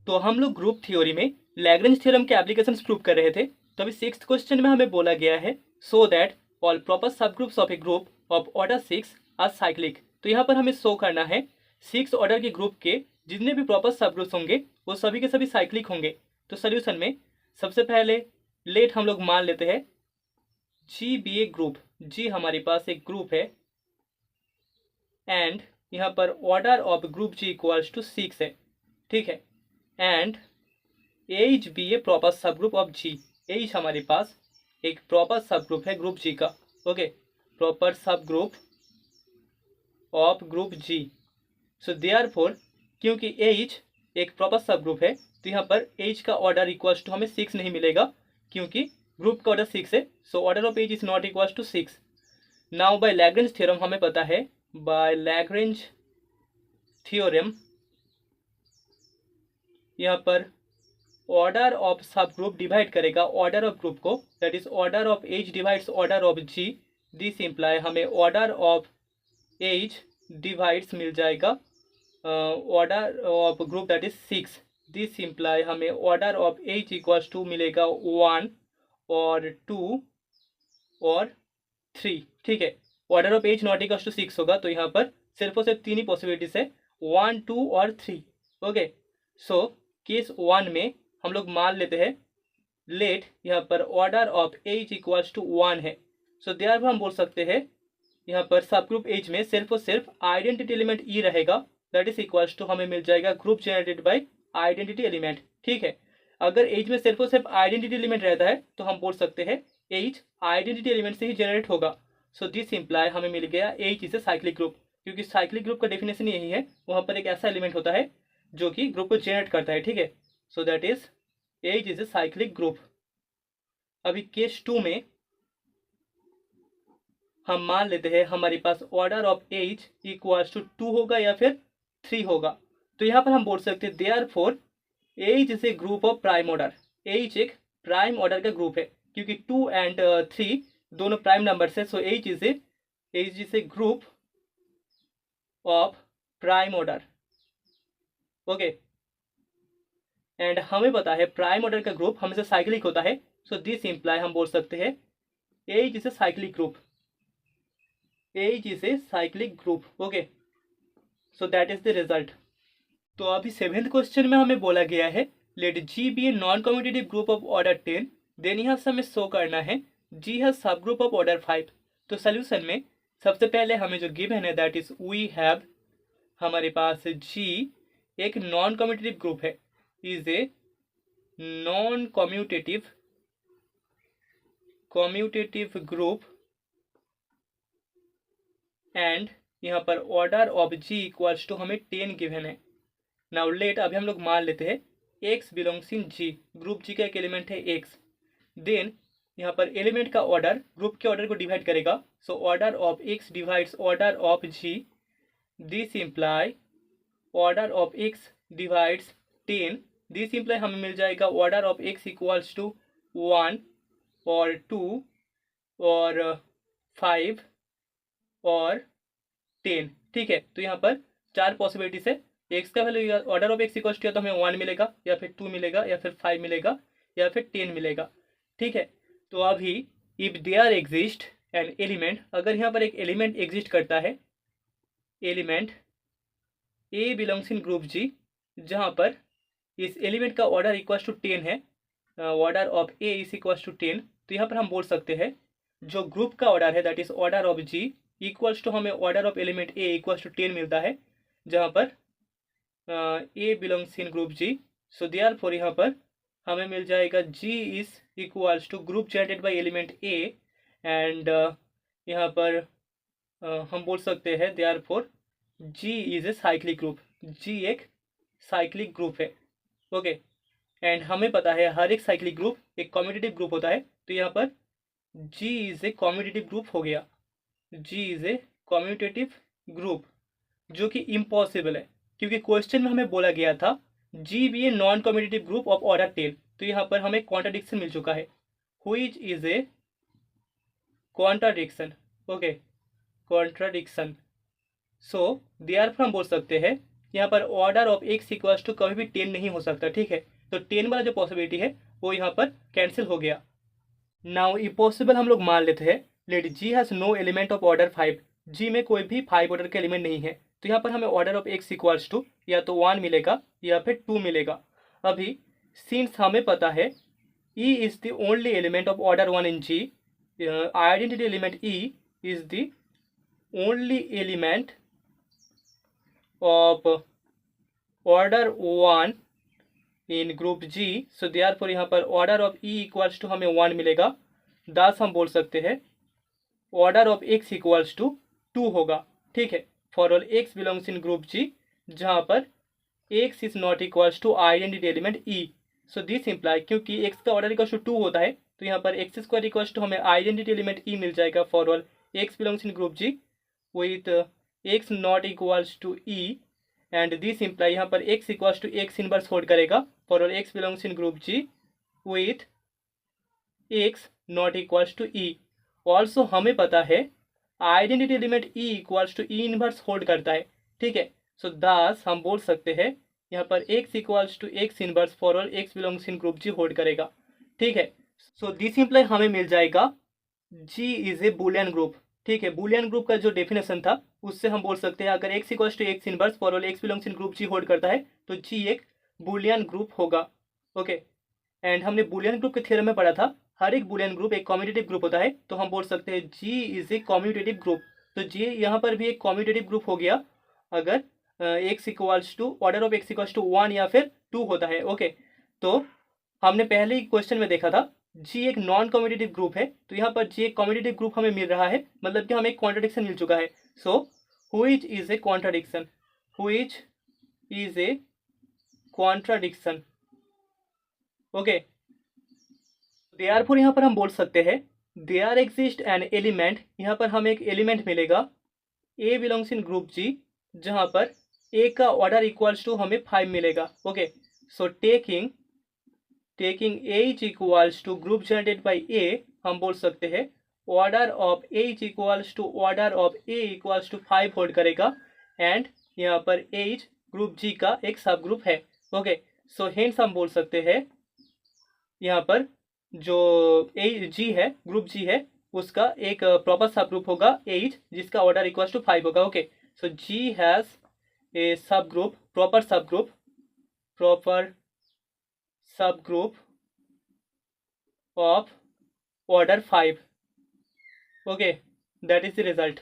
तो हम लोग ग्रुप थ्योरी में लैग्रेंज थ्योरम के एप्लीकेशंस प्रूव कर रहे थे। तो अभी 6th क्वेश्चन में हमें बोला गया है so that all proper subgroups of a group of order 6 are cyclic. तो यहाँ पर हमें शो करना है 6 ऑर्डर के ग्रुप के जितने भी प्रॉपर सब ग्रुप्स होंगे वो सभी के सभी साइक्लिक होंगे। तो सोल्यूशन में सबसे पहले लेट हम लोग मान लेते हैं जी बी ए ग्रुप। जी हमारे पास एक ग्रुप है एंड यहाँ पर order of group G equals to 6 है, ठीक है। And H be a proper subgroup of G. H हमारे पास एक प्रॉपर सब ग्रुप है ग्रुप जी का, okay, proper subgroup of group G. So therefore क्योंकि एच एक प्रॉपर सब ग्रुप है तो यहाँ पर एच का ऑर्डर इक्वल्स टू हमें 6 नहीं मिलेगा क्योंकि ग्रुप का ऑर्डर 6 है। So order of H is not equals to 6। Now by Lagrange theorem हमें पता है, बाय लैग्रेंज थ्योरम यहाँ पर order of subgroup divide करेगा ऑर्डर ऑफ ग्रुप को, that is order of H divides order of G. This imply हमें order of H divides मिल जाएगा order of group that is 6। This imply हमें order of H equals to मिलेगा 1 और 2 और 3, ठीक है। Order of H not equals to 6 होगा तो यहाँ पर सिर्फ और सिर्फ 3 ही पॉसिबिलिटीज है, 1 2 और 3, ओके। सो केस 1 में हम लोग मान लेते हैं लेट यहाँ पर order of H equals to 1 है। सो देयरफॉर हम बोल सकते हैं यहाँ पर सब ग्रुप एच में सिर्फ और सिर्फ आइडेंटिटी एलिमेंट ई रहेगा, दैट इज इक्वल्स टू हमें मिल जाएगा group generated bye identity element, ठीक है। अगर एच में सिर्फ और सिर्फ आइडेंटिटी एलिमेंट रहता है तो हम बोल सकते हैं एच आइडेंटिटी एलिमेंट से ही जनरेट होगा। सो दिस इम्प्लाई हमें मिल गया H is a cyclic group, क्योंकि साइक्लिक ग्रुप का डेफिनेशन यही है, वहाँ पर एक ऐसा एलिमेंट होता है जो कि ग्रुप को जनरेट करता है, ठीक है। So that is H is a cyclic group. अभी केस 2 में हम मान लेते हैं हमारे पास order of H equals to 2 होगा या फिर 3 होगा। तो यहाँ पर हम बोल सकते हैं therefore H is A group of prime order. H एक प्राइम ऑर्डर का ग्रुप है क्योंकि 2 एंड 3 दोनों प्राइम नंबर्स है। So H is A group of prime order, okay. And हमें पता है प्राइम ऑर्डर का ग्रुप हमेशा साइक्लिक होता है। सो दिस इम्प्लाई हम बोल सकते हैं H is a cyclic group, H is a cyclic group, okay. So that is the result. तो अभी 7th क्वेश्चन में हमें बोला गया है let G be a non commutative group of order 10, then यहाँ से हमें शो करना है जी है सब ग्रुप ऑफ ऑर्डर 5। तो सोल्यूशन में सबसे पहले हमें जो गिवन है दैट इज वी हैव हमारे पास जी एक नॉन कम्यूटेटिव ग्रुप है, is a non commutative group and यहाँ पर order of G equals to हमें 10 गिवन है। नाउ लेट अभी हम लोग मान लेते हैं x बिलोंग्स इन जी, ग्रुप जी का एक एलिमेंट है x। देन यहाँ पर एलिमेंट का ऑर्डर ग्रुप के ऑर्डर को डिवाइड करेगा। So order of x divides order of G. This imply order of x divides 10। This imply हमें मिल जाएगा order of x equals to 1 और 2 और 5 और 10, ठीक है। तो यहाँ पर 4 पॉसिबिलिटीज है। एक्स का value order of x equals to तो हमें 1 मिलेगा या फिर 2 मिलेगा या फिर 5 मिलेगा या फिर 10 मिलेगा, ठीक है। तो अभी if there exist an element, अगर यहाँ पर एक एलिमेंट एग्जिस्ट करता है, element a belongs in group G, जहाँ पर इस एलिमेंट का ऑर्डर इक्वल्स टू 10 है, order of a is equals to 10, तो यहाँ पर हम बोल सकते हैं जो ग्रुप का ऑर्डर है that is order of G equals to हमें order of element A equals to 10 मिलता है, जहाँ पर A belongs in group G. So therefore यहाँ पर हमें मिल जाएगा G is equals to group generated by element A and यहाँ पर हम बोल सकते हैं therefore G is a cyclic group. G एक साइक्लिक ग्रुप है, ओके। एंड हमें पता है हर एक साइक्लिक ग्रुप एक कम्यूटेटिव ग्रुप होता है, तो यहाँ पर जी इज ए कम्यूटेटिव ग्रुप हो गया। जी इज ए कम्यूटेटिव ग्रुप जो कि इम्पॉसिबल है क्योंकि क्वेश्चन में हमें बोला गया था G be a non commutative group of order 10। तो यहाँ पर हमें कॉन्ट्राडिक्शन मिल चुका है, which is a contradiction, okay, contradiction. So therefore हम बोल सकते हैं यहाँ पर order of x equals to कभी भी 10 नहीं हो सकता, ठीक है। तो 10 वाला जो पॉसिबिलिटी है वो यहाँ पर कैंसिल हो गया। नाउ इम्पॉसिबल हम लोग मान लेते हैं, let G has no element of order 5, G में कोई भी 5 ऑर्डर के एलिमेंट नहीं है। तो यहाँ पर हमें order of x equals to या तो 1 मिलेगा या फिर 2 मिलेगा। अभी सिंस हमें पता है E is the only element of order 1 in G, identity element E is the only element of order 1 in group G, so therefore यहाँ पर order of E equals to हमें 1 मिलेगा। thus हम बोल सकते हैं order of X equals to 2 होगा, ठीक है, for all X belongs in group G, जहाँ पर X is not equals to identity element E, so this imply, क्योंकि x का ऑर्डर इक्वल्स टू 2 होता है तो यहाँ पर एक्स स्क्वायर इक्वल्स टू हमें आइडेंटिटी एलिमेंट ई मिल जाएगा for all x belongs in group G with x not equals to E, and this imply यहाँ पर x equals to x inverse hold करेगा for all x belongs in group G with x not equals to E. Also हमें पता है identity element e equals to e inverse hold करता है, ठीक है। सो दास हम बोल सकते हैं यहाँ पर x equals to x inverse for all x belongs in group G hold करेगा, ठीक है। सो दिस इम्प्लाई हमें मिल जाएगा G is A Boolean group, ठीक है। बुलियन ग्रुप का जो डेफिनेशन था उससे हम बोल सकते हैं अगर x equals to x inverse for all x belongs in group G hold करता है तो G एक बुलियन ग्रुप होगा, ओके। एंड हमने बुलियन ग्रुप के थ्योरम में पढ़ा था हर एक बुलियन ग्रुप एक कम्यूटेटिव ग्रुप होता है, तो हम बोल सकते हैं G is a commutative group. तो G यहाँ पर भी एक कम्यूटेटिव ग्रुप हो गया अगर x equals to order of x equals to 1 या फिर 2 होता है, ओके। तो हमने पहले ही क्वेश्चन में देखा था जी एक नॉन कम्यूटेटिव ग्रुप है, तो यहाँ पर जी एक कम्यूटेटिव ग्रुप हमें मिल रहा है, मतलब कि हमें एक कॉन्ट्राडिक्शन मिल चुका है। So which is a contradiction, which is a contradiction, okay. Therefore यहाँ पर हम बोल सकते हैं देयर एग्जिस्ट एन एलिमेंट, यहाँ पर हमें एक एलिमेंट मिलेगा ए बिलोंग्स इन ग्रुप जी जहाँ पर ए का ऑर्डर इक्वल्स टू हमें 5 मिलेगा, okay. So taking H equals to group generated by A, हम बोल सकते हैं order of H equals to order of A equals to 5 hold करेगा, एंड यहाँ पर एच ग्रुप जी का एक सब ग्रुप है, ओके। सो हेंस हम बोल सकते हैं यहाँ पर जो ए जी है, ग्रुप जी है, उसका एक प्रॉपर सब ग्रुप होगा एच जिसका ऑर्डर इक्वल्स टू 5 होगा, okay. So G has a subgroup, proper subgroup of order 5, okay, that is the result.